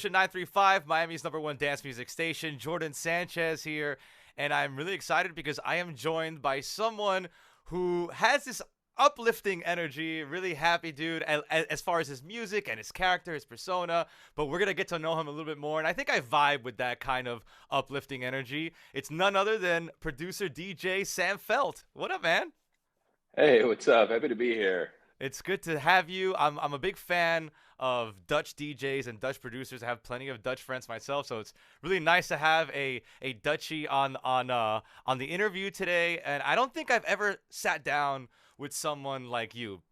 Revolution 935, Miami's #1 dance music station. Jordan Sanchez here, and I'm really excited because I am joined by someone who has this uplifting energy, really happy dude as far as his music and his character, his persona, but we're going to get to know him a little bit more, and I think I vibe with that kind of uplifting energy. It's none other than producer DJ Sam Felt. What up, man? Hey, what's up? Happy to be here. It's good to have you. I'm a big fan of Dutch DJs and Dutch producers. I have plenty of Dutch friends myself, so it's really nice to have a Dutchie on the interview today. And I don't think I've ever sat down with someone like you.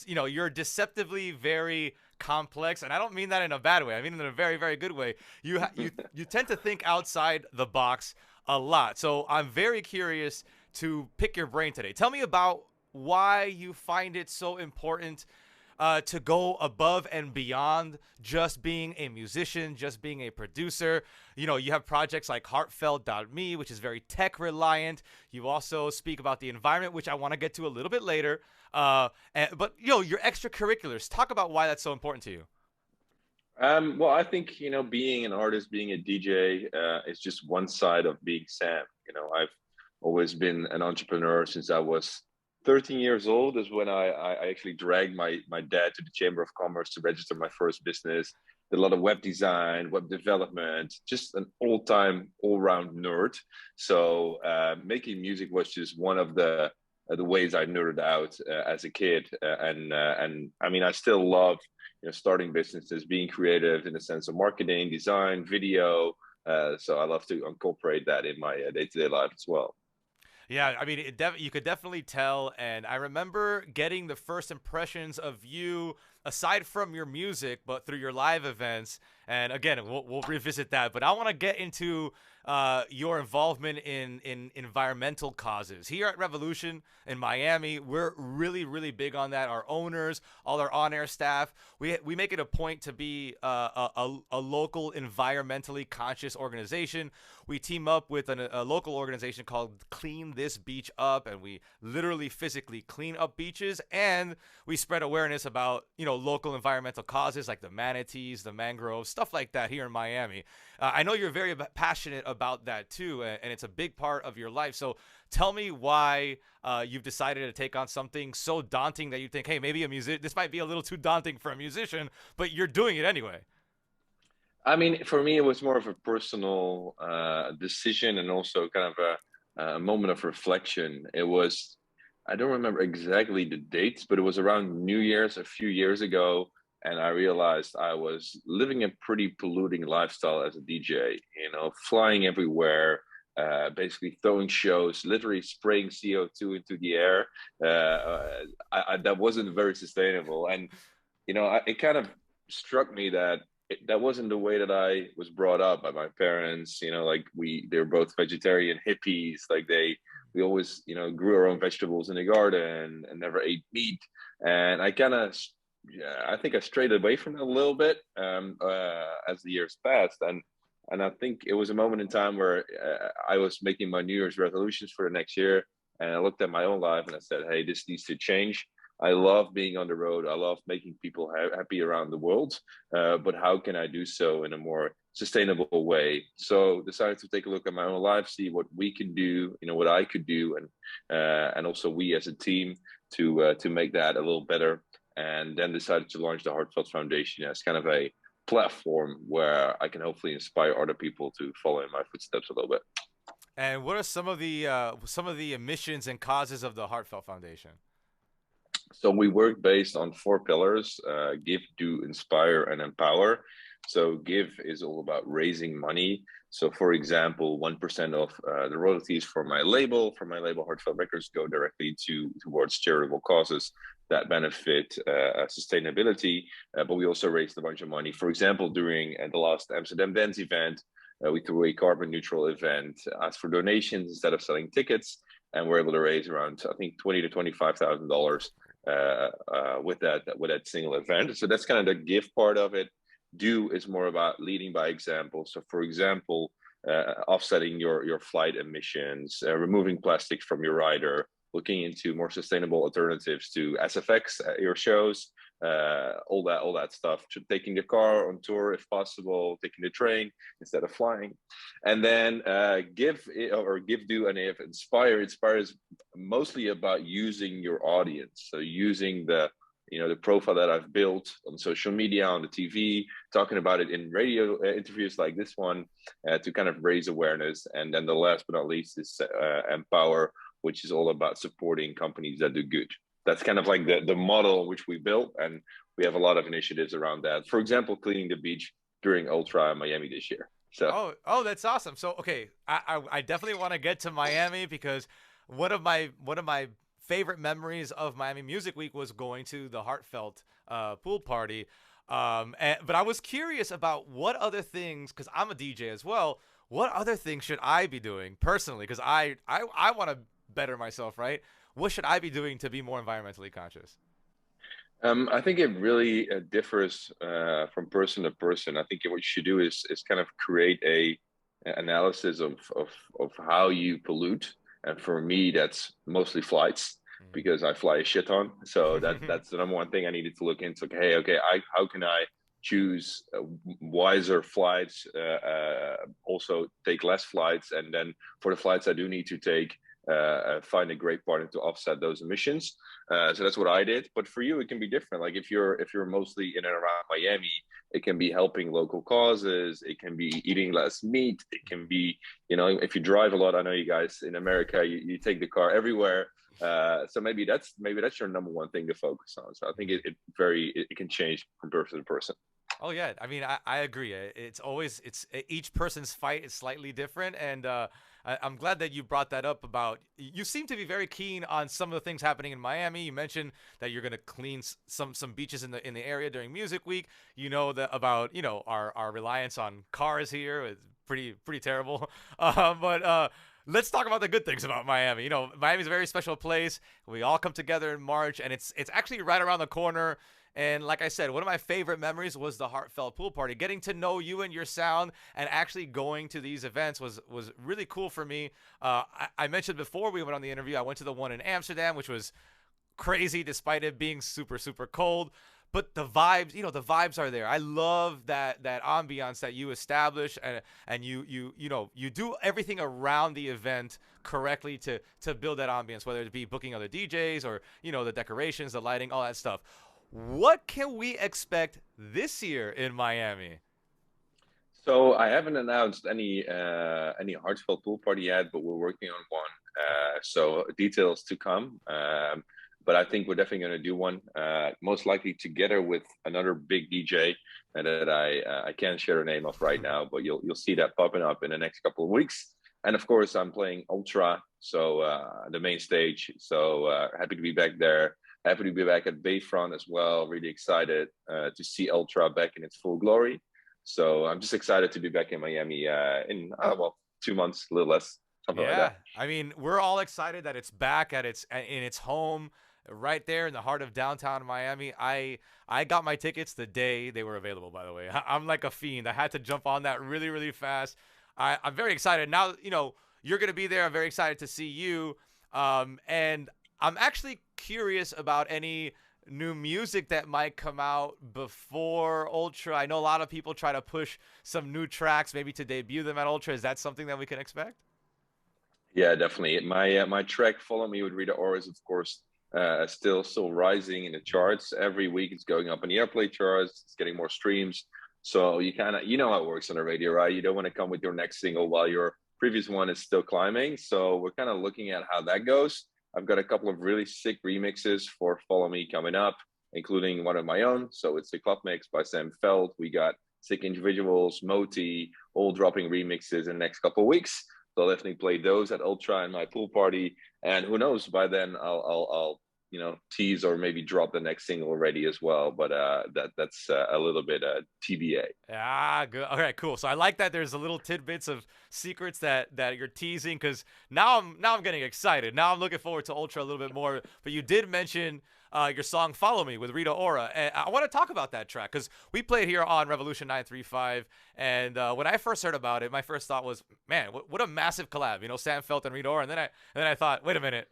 You're deceptively very complex, and I don't mean that in a bad way. I mean in a very, very good way. You tend to think outside the box a lot. So I'm very curious to pick your brain today. Tell me about why you find it so important to go above and beyond just being a musician, just being a producer. You have projects like Heartfeldt.me, which is very tech reliant. You also speak about the environment, which I want to get to a little bit later. But your extracurriculars. Talk about why that's so important to you. Well, I think, being an artist, being a DJ, is just one side of being Sam. I've always been an entrepreneur since I was 13 years old is when I actually dragged my dad to the Chamber of Commerce to register my first business. Did a lot of web design, web development, just an all-round nerd. So making music was just one of the ways I nerded out as a kid. And I mean, I still love starting businesses, being creative in the sense of marketing, design, video. So I love to incorporate that in my day-to-day life as well. Yeah, I mean, you could definitely tell, and I remember getting the first impressions of you, aside from your music, but through your live events. And again, we'll revisit that. But I want to get into your involvement in environmental causes here at Revolution in Miami. We're really, really big on that. Our owners, all our on-air staff, we make it a point to be a local environmentally conscious organization. We team up with a local organization called Clean This Beach Up, and we literally physically clean up beaches, and we spread awareness about local environmental causes like the manatees, the mangroves, stuff like that here in Miami. I know you're very passionate about that too, and it's a big part of your life. So tell me why you've decided to take on something so daunting that you think, hey, maybe this might be a little too daunting for a musician, but you're doing it anyway. I mean, for me, it was more of a personal decision and also kind of a moment of reflection. I don't remember exactly the dates, but it was around New Year's a few years ago. And I realized I was living a pretty polluting lifestyle as a DJ, flying everywhere, basically throwing shows, literally spraying CO2 into the air. That wasn't very sustainable. And, it kind of struck me that that wasn't the way that I was brought up by my parents. Like they were both vegetarian hippies. We always, grew our own vegetables in the garden and never ate meat. And I kind of, yeah, I think I strayed away from it a little bit as the years passed. And I think it was a moment in time where I was making my New Year's resolutions for the next year. And I looked at my own life and I said, hey, this needs to change. I love being on the road. I love making people happy around the world. But how can I do so in a more sustainable way? So decided to take a look at my own life, see what we can do, what I could do, and also we as a team to make that a little better. And then decided to launch the Heartfeldt Foundation as kind of a platform where I can hopefully inspire other people to follow in my footsteps a little bit. And what are some of the missions and causes of the Heartfelt Foundation? So we work based on four pillars: give, do, inspire, and empower. So give is all about raising money. So, for example, 1% of the royalties for my label Heartfelt Records, go directly towards charitable causes that benefit sustainability. But we also raised a bunch of money. For example, during the last Amsterdam Dance event, we threw a carbon neutral event, asked for donations instead of selling tickets, and we're able to raise around, I think, $20,000 to $25,000 with that single event. So that's kind of the give part of it. Do is more about leading by example. So, for example, offsetting your flight emissions, removing plastic from your rider, looking into more sustainable alternatives to SFX at your shows, all that stuff. Taking the car on tour if possible, taking the train instead of flying, and then give or give, do, and if inspire. Inspire is mostly about using your audience, so using the profile that I've built on social media, on the TV, talking about it in radio interviews like this one, to kind of raise awareness. And then the last but not least is empower, which is all about supporting companies that do good. That's kind of like the model which we built, and we have a lot of initiatives around that. For example, cleaning the beach during Ultra in Miami this year. So Oh, that's awesome. So, okay, I definitely want to get to Miami because one of my favorite memories of Miami Music Week was going to the Heartfeldt pool party. But I was curious about what other things, because I'm a DJ as well. What other things should I be doing personally? Because I want to better myself, right? What should I be doing to be more environmentally conscious? I think it really differs from person to person. I think what you should do is kind of create a analysis of how you pollute. And for me, that's mostly flights because I fly a shit ton. So that's the number one thing I needed to look into. Okay, how can I choose wiser flights? Also take less flights, and then for the flights I do need to take, find a great partner to offset those emissions. So that's what I did. But for you, it can be different. Like if you're mostly in and around Miami, it can be helping local causes. It can be eating less meat. It can be, if you drive a lot. I know you guys in America, you take the car everywhere. So maybe that's your number one thing to focus on. So I think it can change from person to person. Oh yeah, I mean I agree. It's each person's fight is slightly different, and I'm glad that you brought that up. About you seem to be very keen on some of the things happening in Miami. You mentioned that you're gonna clean some beaches in the area during Music Week. You know that about our reliance on cars here is pretty terrible. But let's talk about the good things about Miami. Miami's a very special place. We all come together in March, and it's actually right around the corner. And like I said, one of my favorite memories was the Heartfelt pool party. Getting to know you and your sound, and actually going to these events was really cool for me. I mentioned before we went on the interview, I went to the one in Amsterdam, which was crazy despite it being super super cold. But the vibes are there. I love that ambiance that you establish, and you do everything around the event correctly to build that ambiance, whether it be booking other DJs or the decorations, the lighting, all that stuff. What can we expect this year in Miami? So I haven't announced any heartfelt pool party yet, but we're working on one. So details to come. But I think we're definitely going to do one, most likely together with another big DJ that I can't share the name of right now, but you'll see that popping up in the next couple of weeks. And of course, I'm playing Ultra, so the main stage. So happy to be back there. Happy to be back at Bayfront as well. Really excited to see Ultra back in its full glory. So I'm just excited to be back in Miami in 2 months, a little less, something like Yeah, that. I mean, we're all excited that it's back in its home, right there in the heart of downtown Miami. I got my tickets the day they were available. By the way, I'm like a fiend. I had to jump on that really really fast. I'm very excited now. You're gonna be there. I'm very excited to see you. And I'm actually curious about any new music that might come out before Ultra. I know a lot of people try to push some new tracks, maybe to debut them at Ultra. Is that something that we can expect? Yeah, definitely. My track "Follow Me" with Rita Ora is, of course, still rising in the charts. Every week, it's going up in the airplay charts. It's getting more streams. So you know how it works on the radio, right? You don't want to come with your next single while your previous one is still climbing. So we're kind of looking at how that goes. I've got a couple of really sick remixes for "Follow Me" coming up, including one of my own. So it's the club mix by Sam Feld. We got sick individuals, Moti, all dropping remixes in the next couple of weeks. So I'll definitely play those at Ultra and my pool party. And who knows, by then I'll tease or maybe drop the next single already as well. But that's a little bit TBA. Ah, good. All right, cool. So I like that there's a little tidbits of secrets that you're teasing, because now I'm getting excited. Now I'm looking forward to Ultra a little bit more. But you did mention your song "Follow Me" with Rita Ora, and I want to talk about that track because we played here on Revolution 935, and when I first heard about it, my first thought was, man, what a massive collab. Sam Felt and Rita Ora, and then I thought, wait a minute.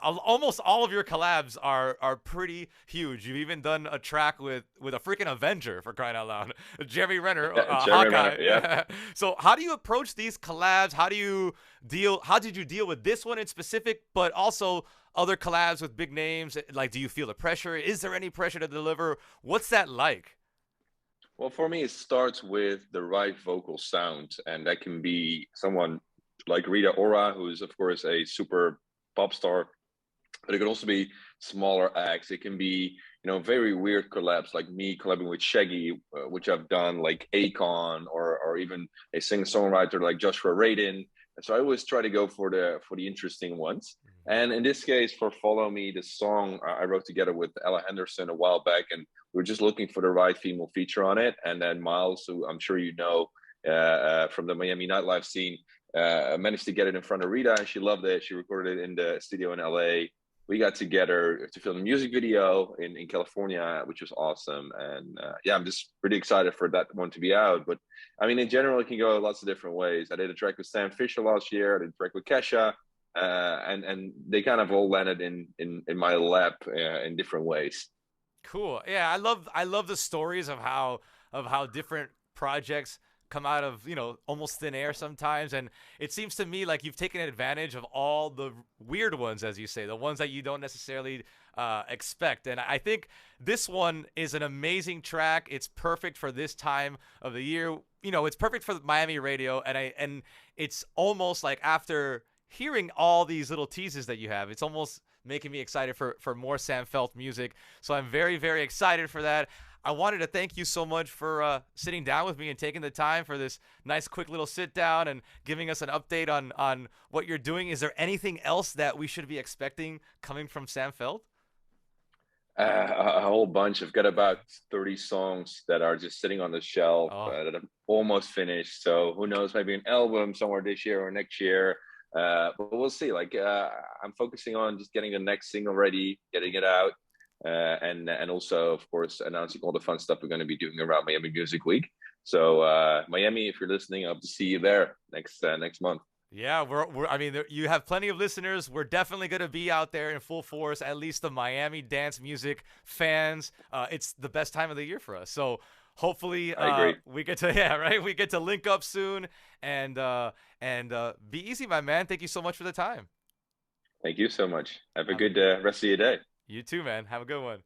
almost all of your collabs are pretty huge. You've even done a track with a freaking Avenger, for crying out loud, Jeremy Renner, Yeah, Jeremy Renner. Yeah. Hawkeye. So how do you approach these collabs? How did you deal with this one in specific, but also other collabs with big names? Like, do you feel the pressure? Is there any pressure to deliver? What's that like? Well, for me, it starts with the right vocal sound, and that can be someone like Rita Ora, who is of course a super pop star, but it could also be smaller acts. It can be, very weird collabs like me collabing with Shaggy, which I've done, like Akon, or even a singer songwriter like Joshua Radin. And so I always try to go for the interesting ones. And in this case, for Follow Me, the song I wrote together with Ella Henderson a while back, and we were just looking for the right female feature on it. And then Miles, who I'm sure you know from the Miami nightlife scene, managed to get it in front of Rita, and she loved it. She recorded it in the studio in LA. We got together to film a music video in California, which was awesome. And yeah, I'm just pretty excited for that one to be out. But I mean, in general, it can go lots of different ways. I did a track with Sam Fisher last year. I did a track with Kesha, and they kind of all landed in my lap in different ways. Cool. Yeah, I love the stories of how different projects come out of, almost thin air sometimes, and it seems to me like you've taken advantage of all the weird ones, as you say, the ones that you don't necessarily expect. And I think this one is an amazing track. It's perfect for this time of the year. It's perfect for Miami radio, and it's almost like, after hearing all these little teases that you have, it's almost making me excited for more Sam Feldt music. So I'm very, very excited for that. I wanted to thank you so much for sitting down with me and taking the time for this nice, quick little sit down and giving us an update on what you're doing. Is there anything else that we should be expecting coming from Sam Feldt? A whole bunch. I've got about 30 songs that are just sitting on the shelf Oh, that I'm almost finished. So who knows, maybe an album somewhere this year or next year. But we'll see. Like I'm focusing on just getting the next single ready, getting it out, and also, of course, announcing all the fun stuff we're going to be doing around Miami Music Week. So Miami, if you're listening, I hope to see you there next month. yeah. I mean, you have plenty of listeners. We're definitely going to be out there in full force, at least the Miami dance music fans. It's the best time of the year for us. So hopefully I agree. we get to, yeah, right. We get to link up soon, and be easy, my man. Thank you so much for the time. Thank you so much. Have a Have a good good rest of your day. You too, man. Have a good one.